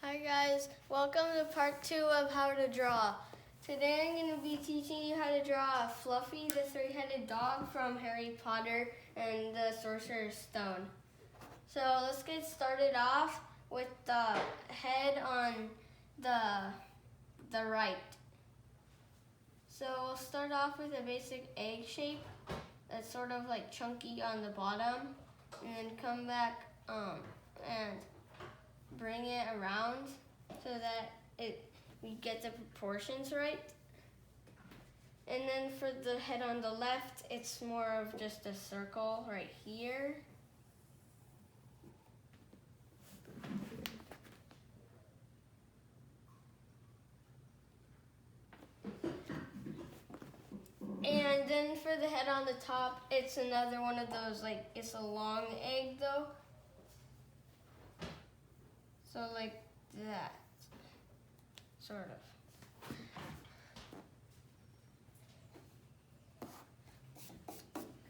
Hi guys, welcome to part 2 of how to draw. Today I'm going to be teaching you how to draw Fluffy, the three-headed dog from Harry Potter and the Sorcerer's Stone. So let's get started off with the head on the right. So we'll start off with a basic egg shape that's sort of like chunky on the bottom, and then come back and bring it around so that we get the proportions right. And then for the head on the left, it's more of just a circle right here. And then for the head on the top, it's another one of those, like, it's a long egg though. So like that, sort of.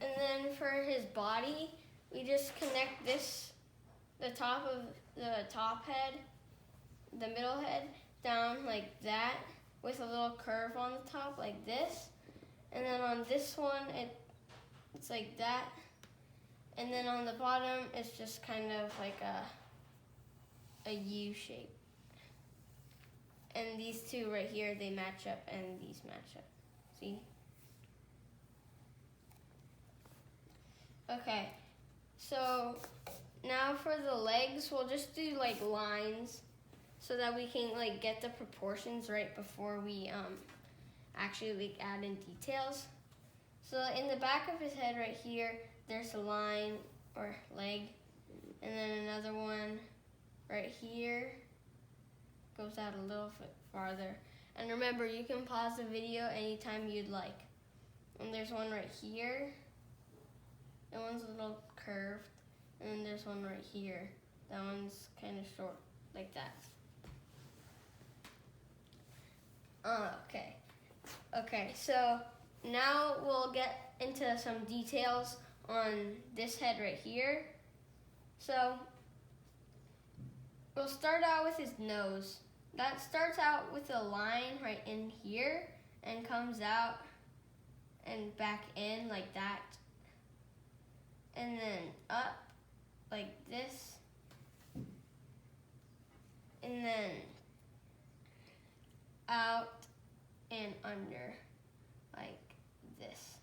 And then for his body, we just connect the top of the top head, the middle head, down like that with a little curve on the top like this. And then on this one, it's like that. And then on the bottom, it's just kind of like a U shape. And these two right here, they match up, and these match up. See? Okay, so now for the legs, we'll just do like lines so that we can like get the proportions right before we actually like add in details. So in the back of his head right here, there's a line or leg, and then another one right here goes out a little bit farther. And remember, you can pause the video anytime you'd like. And there's one right here. That one's a little curved, and then there's one right here. That one's kind of short, like that. Okay, so now we'll get into some details on this head right here. So we'll start out with his nose. That starts out with a line right in here and comes out and back in like that. And then up like this. And then out and under like this.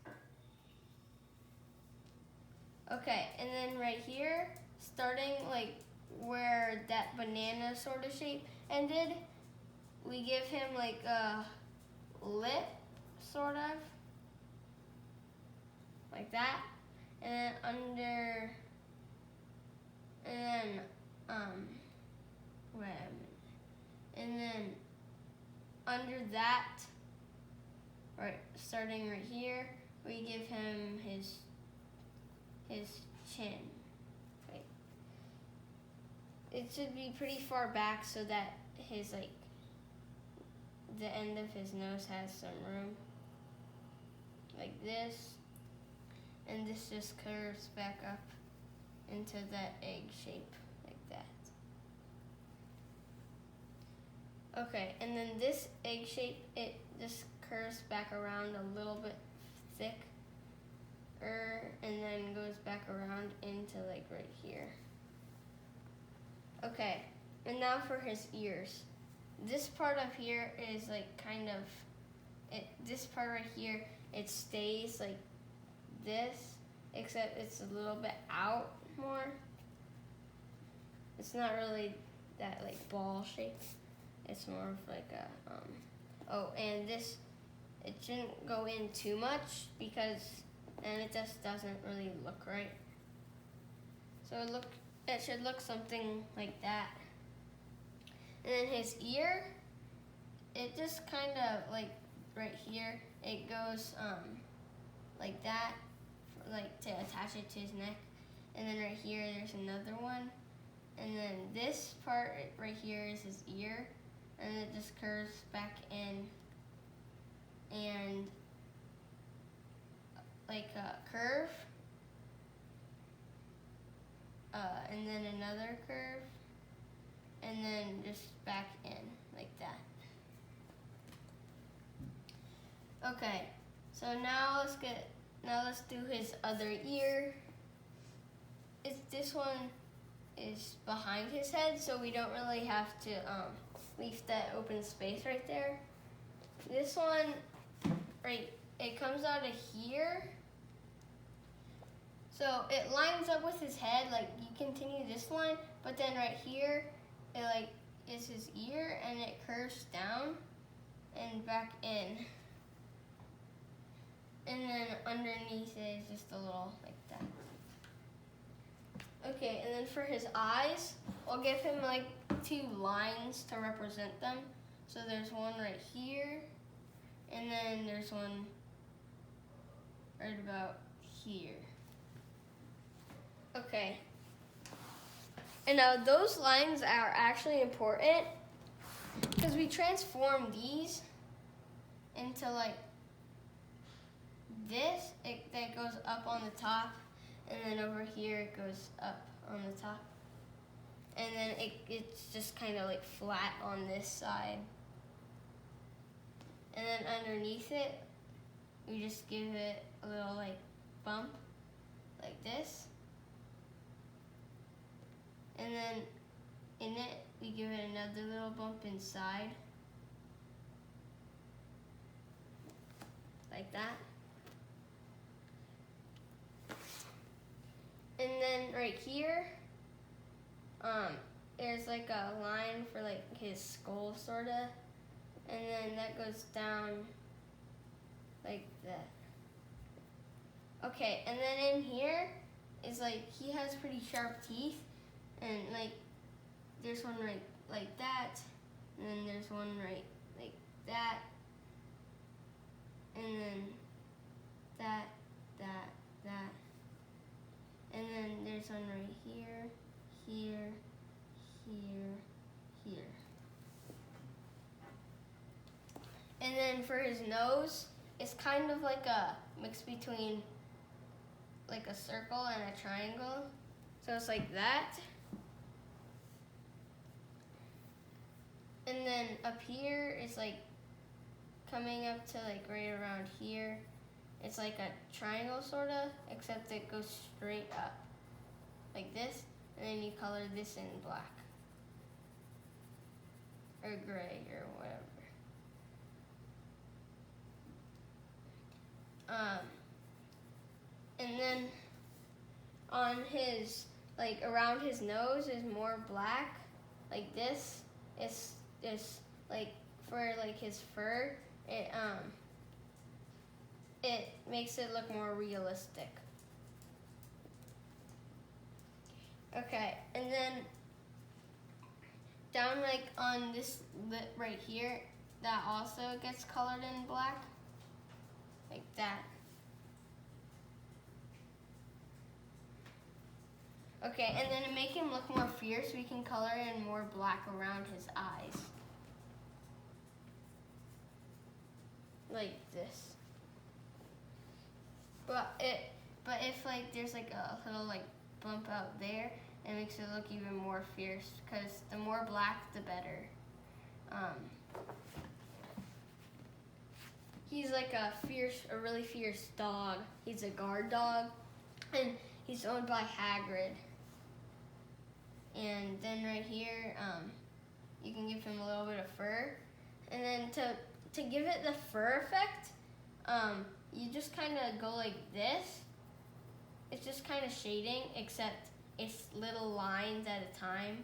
Okay, and then right here, starting like where that banana sort of shape ended, we give him like a lip, sort of, like that. And then under, and then, wait a minute. And then under that, right, starting right here, we give him his chin. Right. It should be pretty far back so that his like the end of his nose has some room. Like this. And this just curves back up into that egg shape like that. Okay, and then this egg shape, it just curves back around a little bit thick. And then goes back around into like right here. Okay, and now for his ears. This part up here is like kind of, this part right here, it stays like this, except it's a little bit out more. It's not really that like ball shape. It's more of like a, and this, it shouldn't go in too much because then it just doesn't really look right. So it should look something like that. And then his ear, it just kind of like right here, it goes like that, like to attach it to his neck. And then right here, there's another one. And then this part right here is his ear, and it just curves back in and like a curve, and then another curve, and then just back in like that. Okay, so now let's do his other ear. This one is behind his head, so we don't really have to leave that open space right there. This one, right, it comes out of here. So it lines up with his head, like you continue this line, but then right here, it like is his ear and it curves down and back in. And then underneath it is just a little like that. Okay, and then for his eyes, we'll give him like 2 lines to represent them. So there's one right here, and then there's one right about here. Okay. And now those lines are actually important because we transform these into like this, that goes up on the top, and then over here it goes up on the top. And then it's just kind of like flat on this side. And then underneath it, we just give it a little like bump, like this. And then in it, we give it another little bump inside, like that. And then right here, there's like a line for like his skull sorta, and then that goes down like that. Okay, and then in here is like he has pretty sharp teeth, and like there's one right like that, and then there's one right like that, and then that, and then there's one right here, here, here. And then for his nose, it's kind of like a mix between like a circle and a triangle. So it's like that. And then up here is like coming up to like right around here. It's like a triangle sorta, except it goes straight up like this, and then you color this in black or gray or whatever. And then on his, like around his nose is more black, like this. It's like for like his fur, it makes it look more realistic. Okay, and then down like on this lip right here, that also gets colored in black, like that. Okay, and then to make him look more fierce, we can color in more black around his eyes. Like this. But if like there's like a little like bump out there, it makes it look even more fierce, because the more black, the better. He's like a really fierce dog. He's a guard dog, and he's owned by Hagrid. And then right here, you can give him a little bit of fur. And then to give it the fur effect, you just kind of go like this. It's just kind of shading, except it's little lines at a time.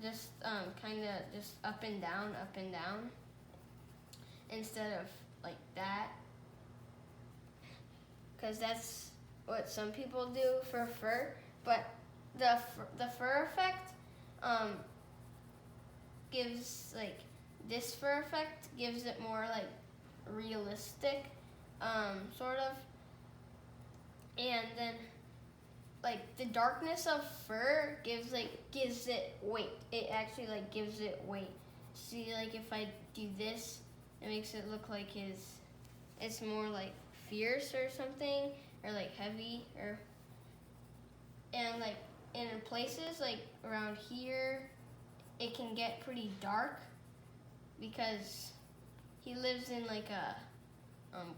Just kind of just up and down, instead of like that. Because that's what some people do for fur. But the fur effect gives like, this fur effect gives it more like realistic, sort of. And then like the darkness of fur gives it weight. It actually like gives it weight. See, like if I do this, it makes it look like it's more like fierce or something, or like heavy, or and like in places like around here, it can get pretty dark because he lives in like a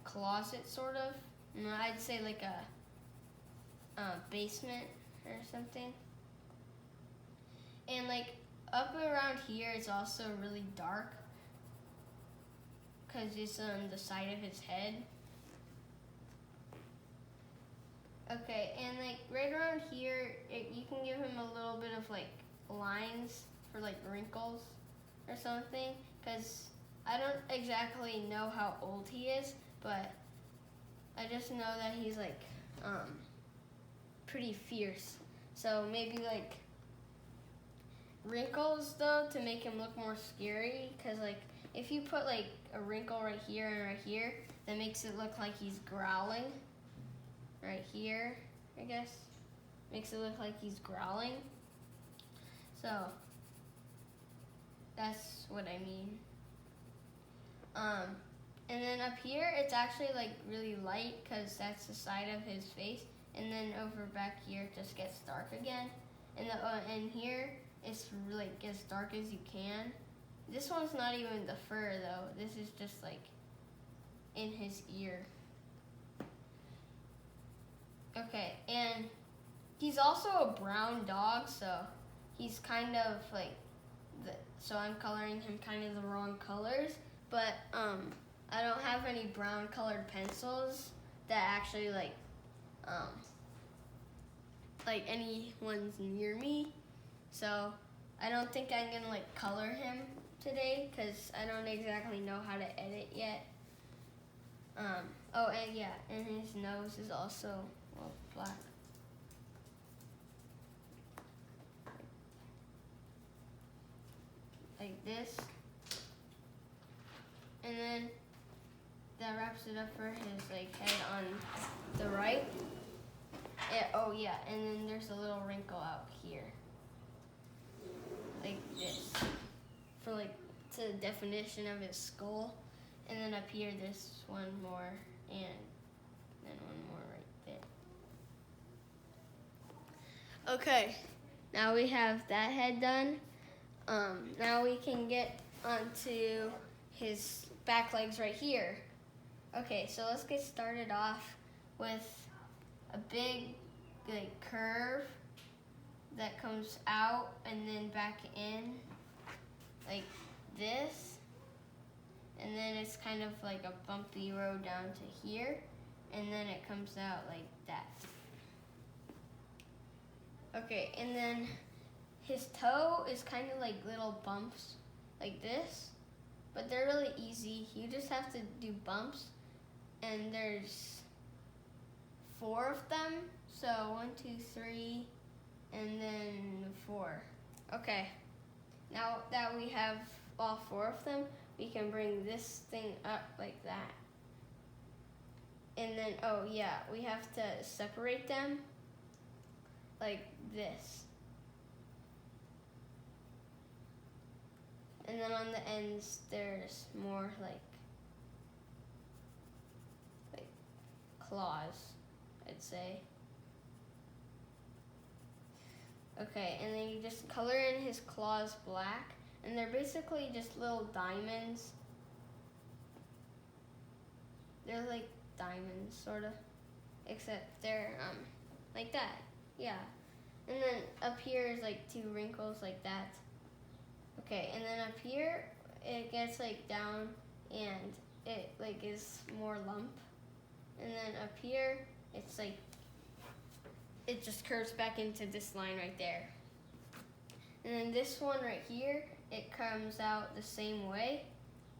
closet sort of. No, I'd say like a basement or something. And like up around here, it's also really dark because it's on the side of his head. Okay, and like right around here, you can give him a little bit of like lines for like wrinkles or something, because I don't exactly know how old he is, but I just know that he's like pretty fierce. So maybe like wrinkles though to make him look more scary, because like if you put like a wrinkle right here and right here, that makes it look like he's growling. Right here, I guess, makes it look like he's growling. So that's what I mean. And then up here, it's actually like really light because that's the side of his face. And then over back here, it just gets dark again. And here, it's like as dark as you can. This one's not even the fur though. This is just like in his ear. Okay, and he's also a brown dog, so he's kind of like, so I'm coloring him kind of the wrong colors, but I don't have any brown colored pencils that actually like anyone's near me, so I don't think I'm gonna like color him today because I don't exactly know how to edit yet. Oh, and yeah, and his nose is also black. Like this. And then that wraps it up for his like head on the right. Oh yeah, and then there's a little wrinkle out here. Like this. For like to the definition of his skull. And then up here this one more, and then one more right there. Okay, now we have that head done. Now we can get onto his back legs right here. Okay, so let's get started off with a big like curve that comes out and then back in like this. And then it's kind of like a bumpy road down to here, and then it comes out like that. Okay, and then his toe is kind of like little bumps like this, but they're really easy. You just have to do bumps, and there's 4 of them. So 1, 2, 3, and then 4. Okay, now that we have all 4 of them, we can bring this thing up like that. And then, oh yeah, we have to separate them like this. And then on the ends, there's more like claws, I'd say. Okay, and then you just color in his claws black. And they're basically just little diamonds. They're like diamonds, sort of. Except they're like that. Yeah. And then up here is like 2 wrinkles like that. Okay, and then up here, it gets like down and it like is more lump. And then up here, it's like, it just curves back into this line right there. And then this one right here, it comes out the same way,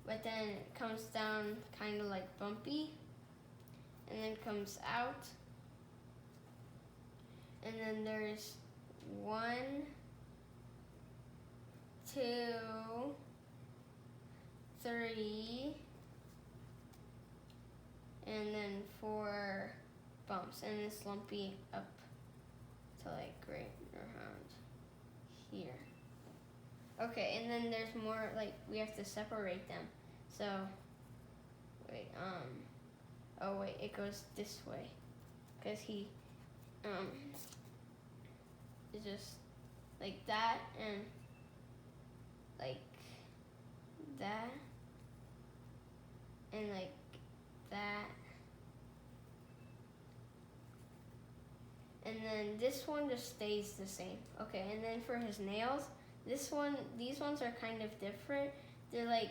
but then it comes down kind of like bumpy, and then comes out. And then there's 1, 2, 3, and then 4 bumps, and it's lumpy up to like right around here. Okay, and then there's more, like, we have to separate them. So, wait, oh wait, it goes this way. Because he is just like that and like that and like that. And then this one just stays the same. Okay, and then for his nails, these ones are kind of different. They're like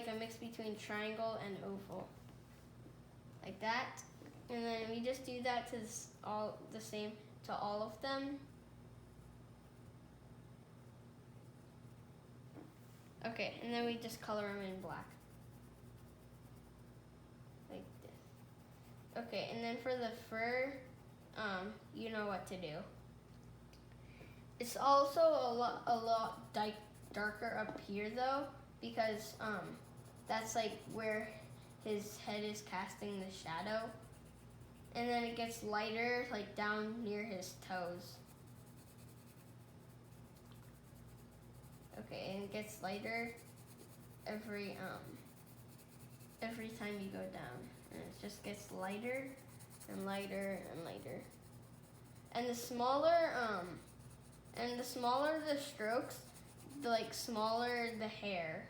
a mix between triangle and oval. Like that. And then we just do that to all the same to all of them. Okay, and then we just color them in black. Like this. Okay, and then for the fur, you know what to do. It's also a lot darker up here though, because that's like where his head is casting the shadow. And then it gets lighter like down near his toes. Okay, and it gets lighter every time you go down. And it just gets lighter and lighter and lighter. And the smaller the strokes, the smaller the hair.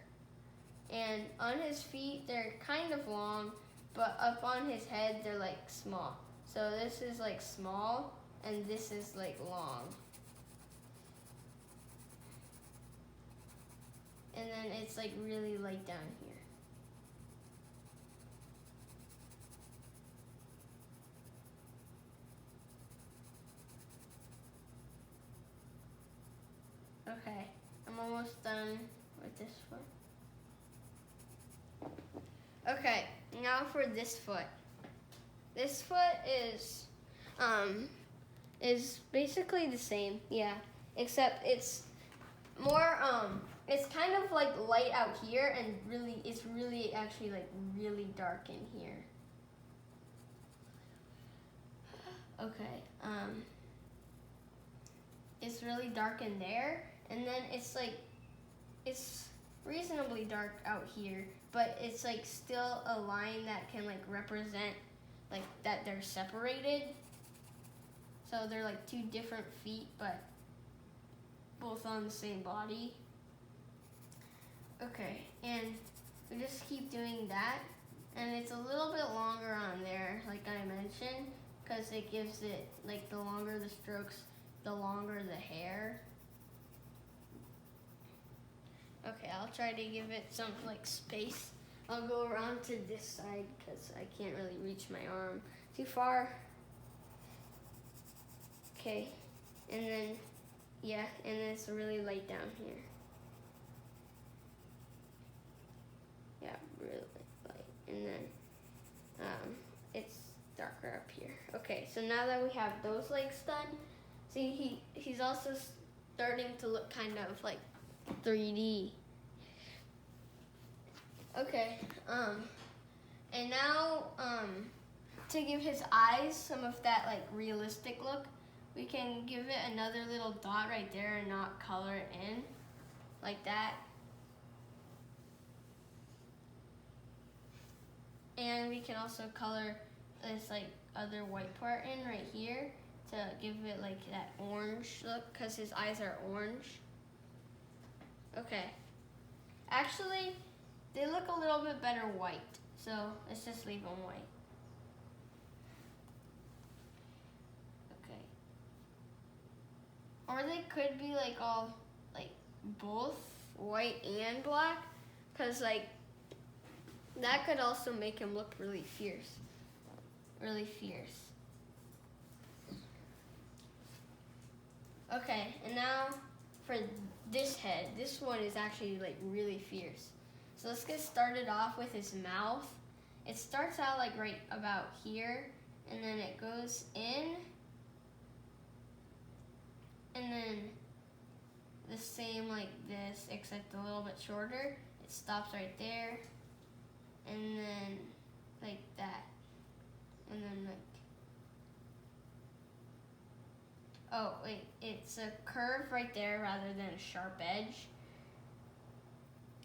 And on his feet, they're kind of long, but up on his head, they're like small. So this is like small, and this is like long. And then it's like really light down here. Okay, I'm almost done with this foot. Okay, now for this foot. This foot is basically the same, yeah, except it's more it's kind of like light out here and it's really actually like really dark in here. Okay, it's really dark in there, and then it's reasonably dark out here, but it's like still a line that can like represent like that they're separated. So they're like two different feet, but both on the same body. Okay, and we just keep doing that, and it's a little bit longer on there, like I mentioned, because it gives it, like, the longer the strokes, the longer the hair. Okay, I'll try to give it some, like, space. I'll go around to this side, because I can't really reach my arm too far. Okay, and then, yeah, and then it's really light down here. Yeah, really light. And then it's darker up here. Okay, so now that we have those legs done, see he's also starting to look kind of like 3D. Okay, and now to give his eyes some of that like realistic look, we can give it another little dot right there and not color it in like that. And we can also color this like other white part in right here to give it like that orange look, because his eyes are orange. Okay. Actually, they look a little bit better white, so let's just leave them white. Okay. Or they could be like all like both white and black, because like that could also make him look really fierce. Really fierce. Okay, and now for this head. This one is actually like really fierce. So let's get started off with his mouth. It starts out like right about here, and then it goes in, and then the same like this, except a little bit shorter. It stops right there, and then like that, and then like, oh wait, it's a curve right there rather than a sharp edge.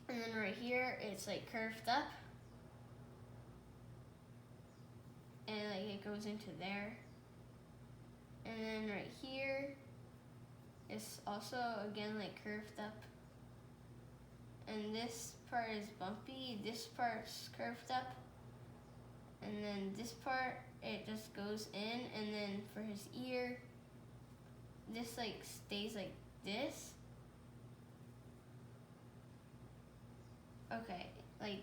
And then right here, it's like curved up. it goes into there. And then right here is also again like curved up. And this part is bumpy, this part's curved up. And then this part, it just goes in, and then for his ear, this like stays like this. Okay, like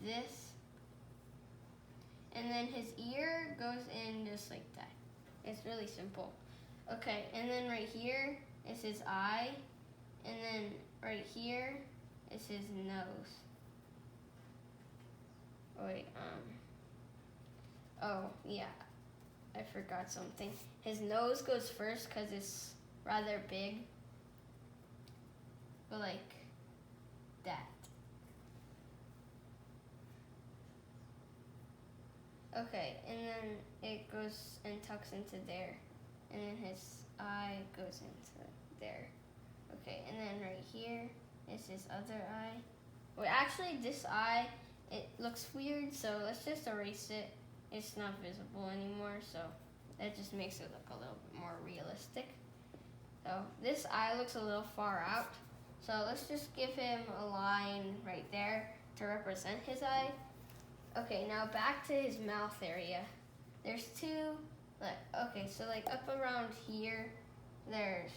this. And then his ear goes in just like that. It's really simple. Okay, and then right here is his eye, and then right here is his nose. Wait, oh yeah, I forgot something. His nose goes first because it's rather big, but like that. Okay, and then it goes and tucks into there, and then his eye goes into there. Okay, and then right here is his other eye. Well, actually, this eye, it looks weird, so let's just erase it. It's not visible anymore, so that just makes it look a little bit more realistic. So this eye looks a little far out, so let's just give him a line right there to represent his eye. Okay, now back to his mouth area. There's two, okay, so like up around here, there's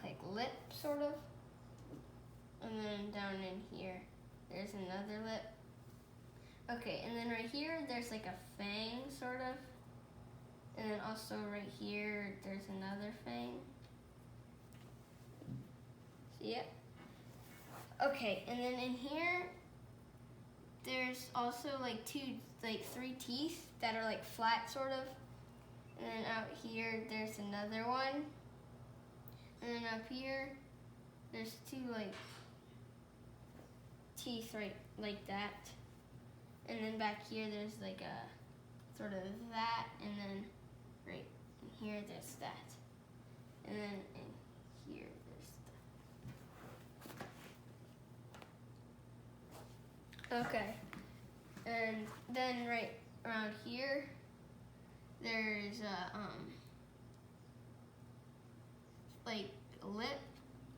like lip sort of, and then down in here, there's another lip. Okay, and then right here, there's like a fang sort of, and then also right here, there's another fang. See it? Okay, and then in here, there's also like three teeth that are like flat sort of. And then out here, there's another one. And then up here, there's two like teeth right like that. And then back here, there's like a sort of that. And then right in here, there's that. And then in here, there's that. Okay. And then right around here, there's like a lip,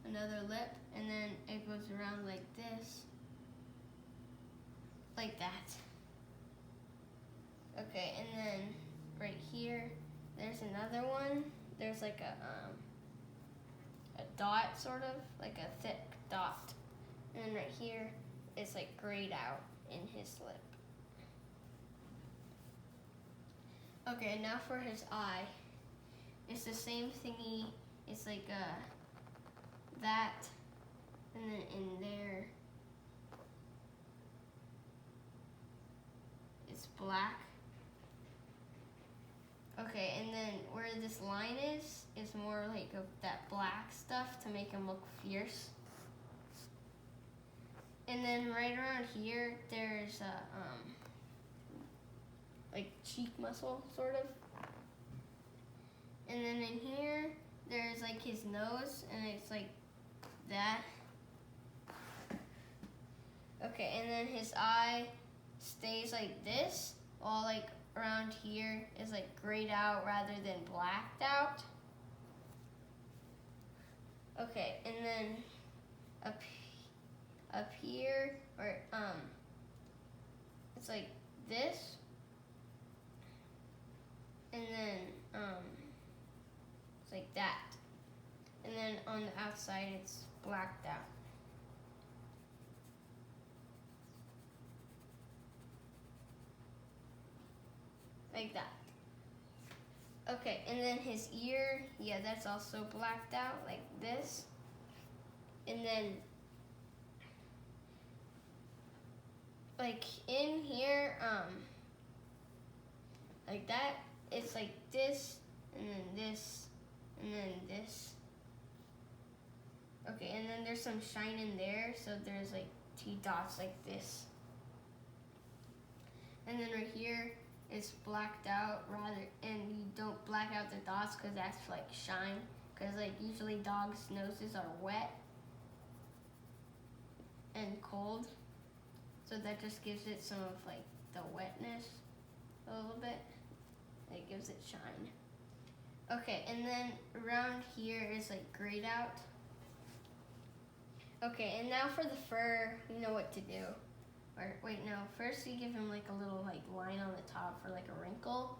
another lip, and then it goes around like this, like that. Okay, and then right here, there's another one. There's like a dot, sort of, like a thick dot. And then right here, it's like grayed out in his lip. Okay, now for his eye. It's the same thingy. It's like that, and then in there, it's black. Okay, and then where this line is more like of that black stuff to make him look fierce. And then right around here, there's like cheek muscle, sort of. And then in here, there's like his nose, and it's like that. Okay, and then his eye stays like this, while like around here is like grayed out rather than blacked out. Okay, and then up here, or it's like this, and then it's like that, and then on the outside it's blacked out. Like that. Okay, and then his ear, yeah, that's also blacked out like this. And then like in here, like that, it's like this, and then this, and then this. Okay, and then there's some shine in there, so there's like two dots like this. And then right here, it's blacked out rather, and you don't black out the dots because that's like shine. Because like usually dogs' noses are wet and cold, So that just gives it some of like the wetness a little bit. It gives it shine. Okay, and then around here is like grayed out. Okay, and now for the fur, you know what to do. Or wait, no. First you give him like a little like line on the top for like a wrinkle.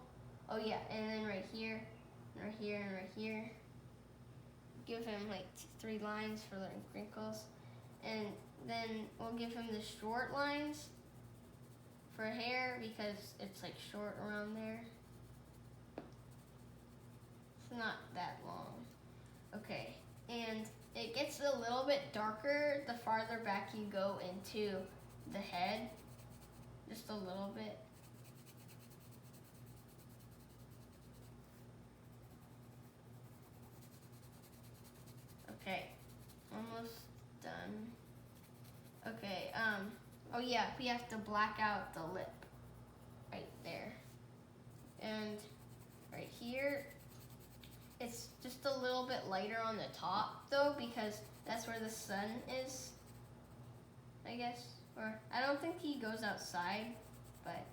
Oh yeah, and then right here, and right here, and right here. Give him like 3 lines for like wrinkles. And then we'll give him the short lines for hair because it's like short around there. It's not that long. Okay, and it gets a little bit darker the farther back you go into the head. Just a little bit. Okay, almost done. Okay, oh yeah, we have to black out the lip right there. And right here, it's just a little bit lighter on the top though, because that's where the sun is, I guess. Or I don't think he goes outside, but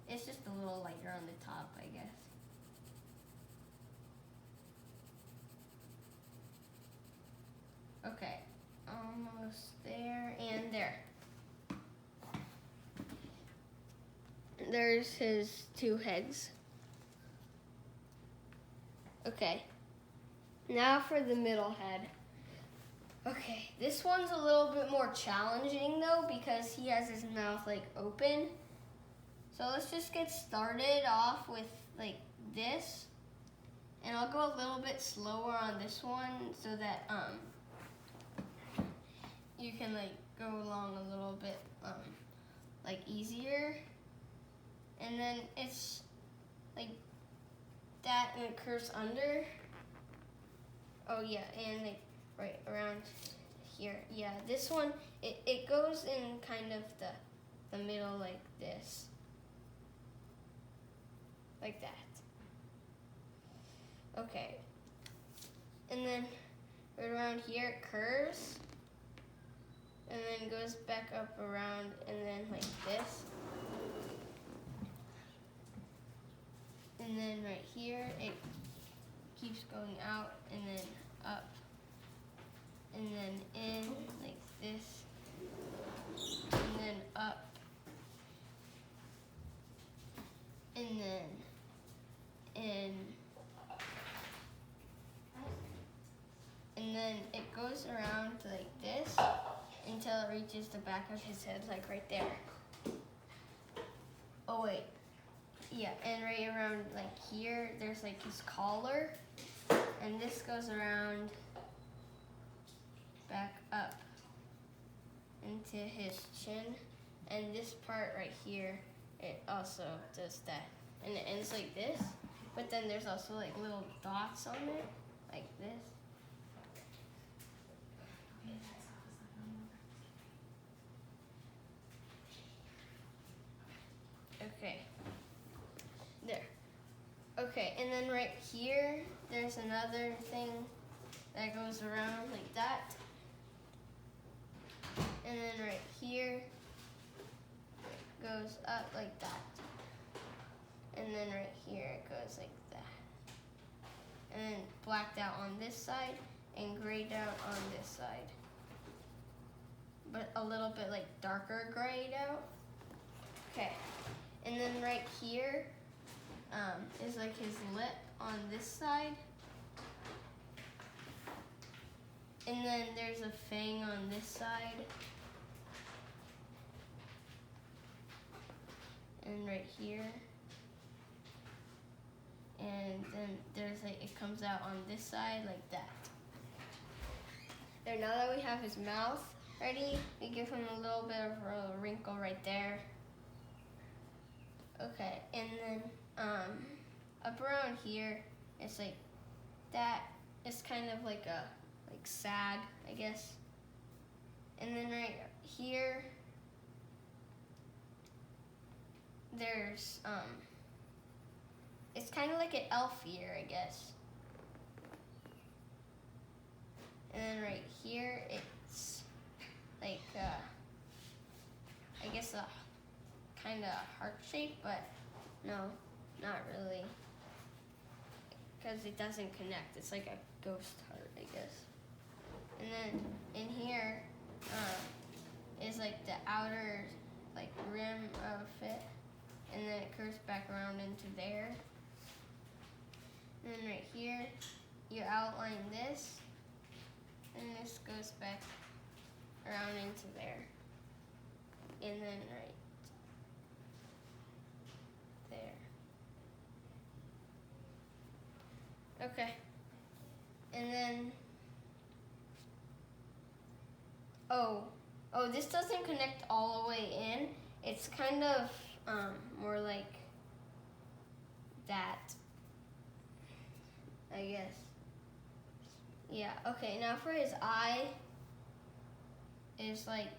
it's just a little lighter on the top, I guess. Okay, almost there and there. There's his 2 heads. Okay, now for the middle head. Okay, this one's a little bit more challenging though because he has his mouth like open. So let's just get started off with like this. And I'll go a little bit slower on this one so that you can like go along a little bit like easier. And then it's like that and it curves under. Oh yeah, and like right around here. Yeah, this one, it goes in kind of the middle like this. Like that. Okay. And then right around here it curves. And then goes back up around and then like this. And then right here it keeps going out and then up. And then in like this. And then up. And then in. And then it goes around like this until it reaches the back of his head, like right there. Oh wait, yeah, and right around like here, there's like his collar, and this goes around back up into his chin, and this part right here, it also does that, and it ends like this, but then there's also like little dots on it, like this. Okay, there. Okay, and then right here, there's another thing that goes around like that. And then right here, it goes up like that. And then right here, it goes like that. And then blacked out on this side and grayed out on this side. But a little bit like darker grayed out. Okay. And then right here is like his lip on this side. And then there's a fang on this side. And right here. And then there's like, it comes out on this side like that. There, now that we have his mouth ready, we give him a little bit of a wrinkle right there. Okay, and then up around here, it's like that. It's kind of like a sad, I guess. And then right here, there's it's kind of like an elf ear, I guess. And then right here, it's like is a kind of heart shape, but no, not really, because it doesn't connect. It's like a ghost heart, I guess. And then in here is like the outer like rim of it, and then it curves back around into there. And then right here, you outline this, and this goes back around into there. And then right there. Okay. And then, oh, this doesn't connect all the way in. It's kind of more like that, I guess. Yeah, okay, now for his eye, is like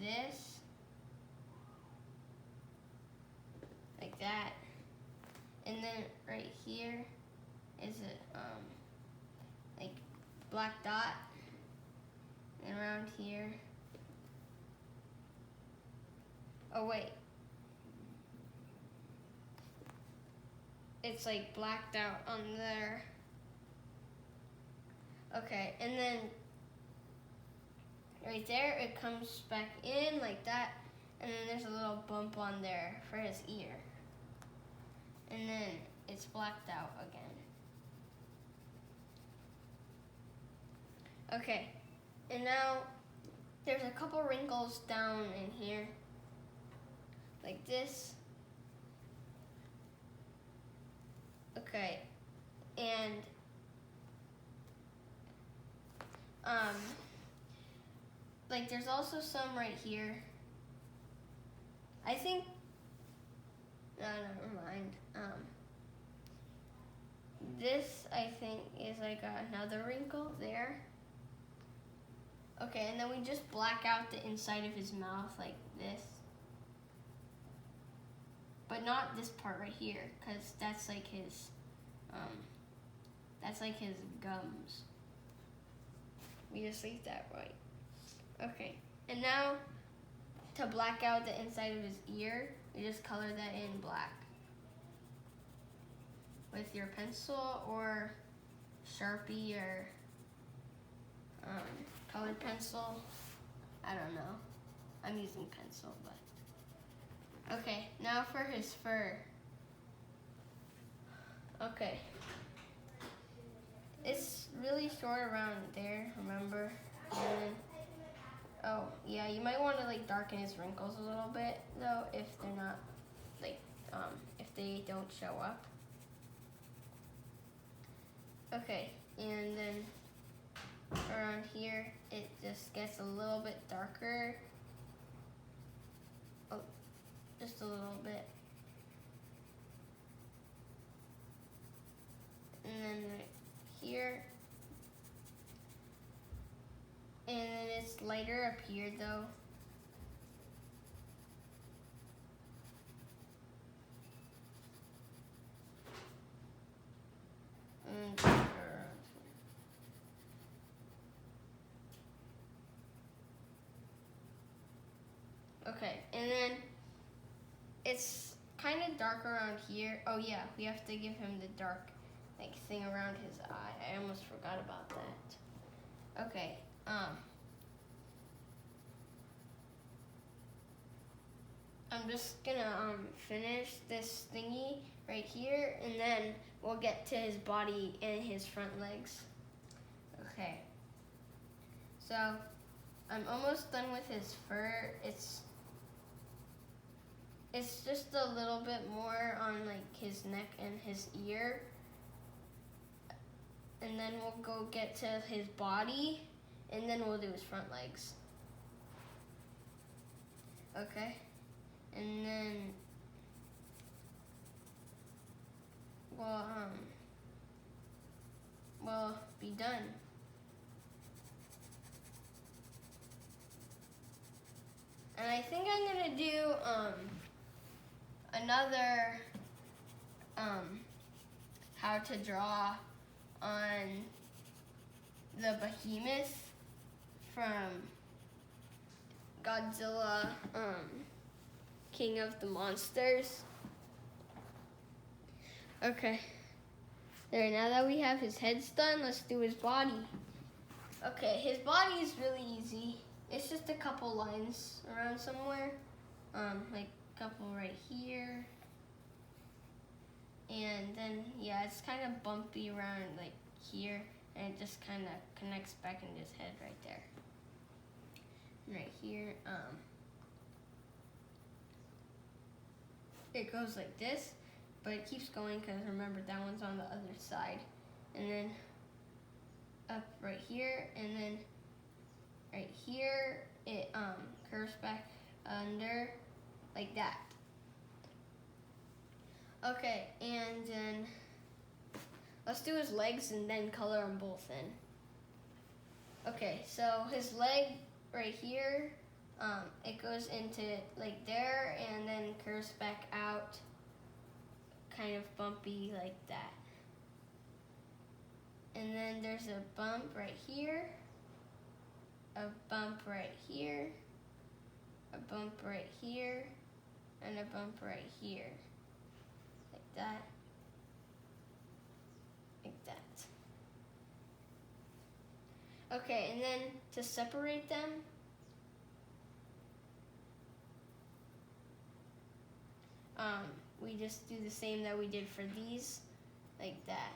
this, like that, and then right here is a like black dot, and around here, oh wait, it's like blacked out on there. Okay, and then right there, it comes back in like that, and then there's a little bump on there for his ear. And then it's blacked out again. Okay, and now there's a couple wrinkles down in here, like this. Okay, and like there's also some right here. I think, no, never mind. This I think is like another wrinkle there. Okay, and then we just black out the inside of his mouth like this. But not this part right here, because that's like his gums. We just leave that right. Okay, and now to black out the inside of his ear, you just color that in black with your pencil or Sharpie or colored pencil. I don't know. I'm using pencil, but okay. Now for his fur. Okay. It's really short around there, remember? And then, oh, yeah, you might want to like darken his wrinkles a little bit though if they're not like if they don't show up. Okay, and then around here it just gets a little bit darker. Oh, just a little bit. And then right here. And then it's lighter up here though. And okay, and then it's kind of dark around here. Oh yeah, we have to give him the dark like thing around his eye. I almost forgot about that. Okay, I'm just gonna finish this thingy right here, and then we'll get to his body and his front legs. Okay, so I'm almost done with his fur. It's just a little bit more on like his neck and his ear. And then we'll go get to his body, and then we'll do his front legs. Okay? And then we'll be done. And I think I'm gonna do another how to draw on the behemoth from Godzilla, King of the Monsters. Okay. There, now that we have his heads done, let's do his body. Okay, his body is really easy. It's just a couple lines around somewhere. Like a couple right here. And then, yeah, it's kind of bumpy around like here. And it just kind of connects back into his head right there. And right here, it goes like this. But it keeps going because remember that one's on the other side. And then up right here, and then right here, it curves back under like that. Okay, and then let's do his legs and then color them both in. Okay, so his leg right here, it goes into like there and then curves back out, kind of bumpy like that. And then there's a bump right here, a bump right here, a bump right here, and a bump right here. Like that. Like that. Okay, and then to separate them, we just do the same that we did for these, like that.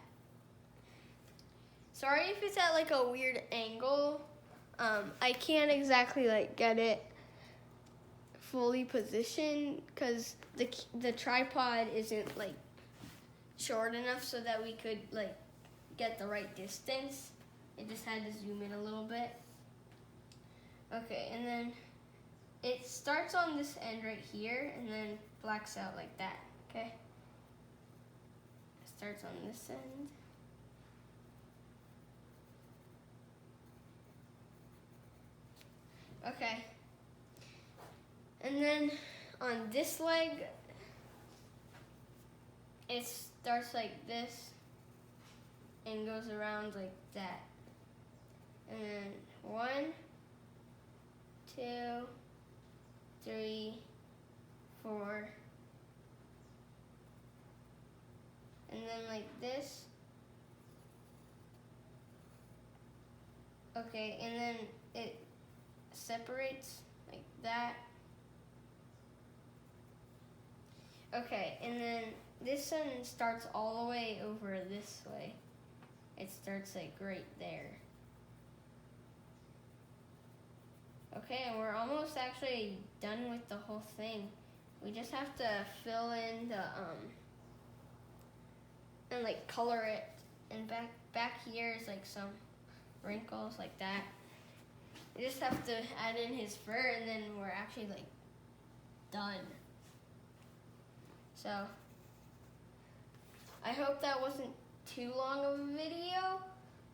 Sorry if it's at like a weird angle. I can't exactly like get it fully positioned because the tripod isn't like short enough so that we could like get the right distance. It just had to zoom in a little bit. Okay, and then it starts on this end right here and then blacks out like that, okay? It starts on this end. Okay. And then on this leg, it starts like this and goes around like that. And then 1, 2, 3, 4. And then like this. Okay, and then it separates like that. Okay, and then this one starts all the way over this way. It starts like right there. Okay, and we're almost actually done with the whole thing. We just have to fill in the and like color it. And back here is like some wrinkles like that. We just have to add in his fur and then we're actually like done. So I hope that wasn't too long of a video,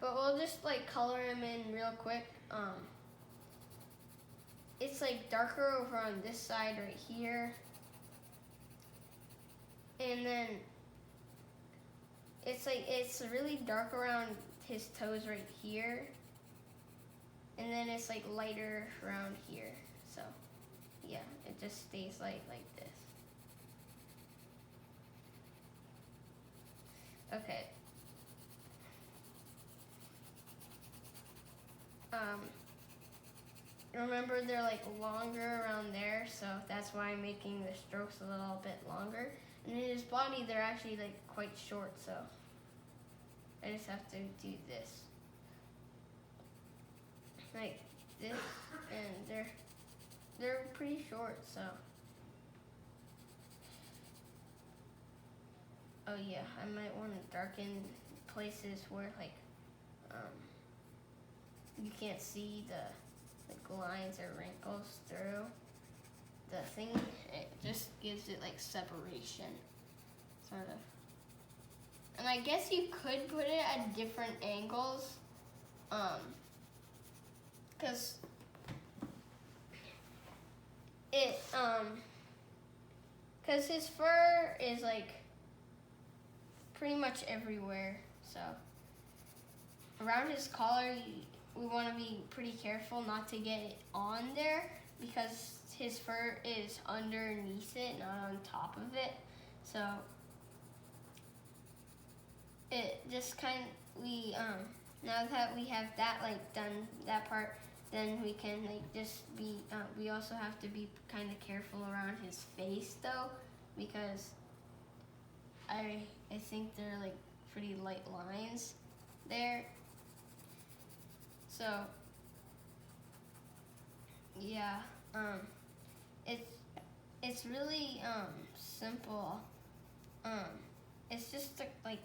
but we'll just like color him in real quick. It's like darker over on this side right here. And then it's really dark around his toes right here. And then it's like lighter around here. So yeah, it just stays light like this. Okay. Remember they're like longer around there, so that's why I'm making the strokes a little bit longer. And in his body, they're actually like quite short, so I just have to do this. Like this, and they're pretty short, so. Oh yeah, I might want to darken places where like you can't see the lines or wrinkles through the thing. It just gives it like separation, sort of. And I guess you could put it at different angles, cause cause his fur is like pretty much everywhere. So around his collar, we want to be pretty careful not to get it on there, because his fur is underneath it, not on top of it. So it just now that we have that done that part, then we can just be. We also have to be kind of careful around his face though, because I think they're pretty light lines there. So yeah, it's really simple. It's just like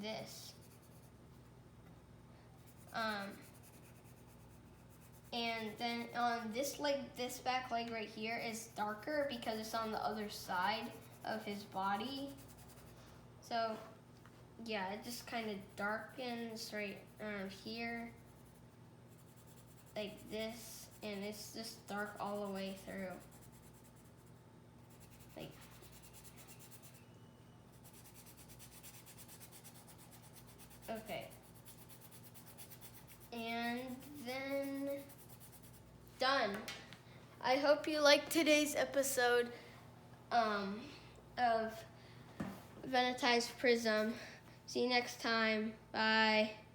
this. And then on this leg, this back leg right here is darker because it's on the other side of his body. So yeah, it just kind of darkens right around here, like this, and it's just dark all the way through. Okay. And then done. I hope you liked today's episode of Venetized Prism. See you next time. Bye.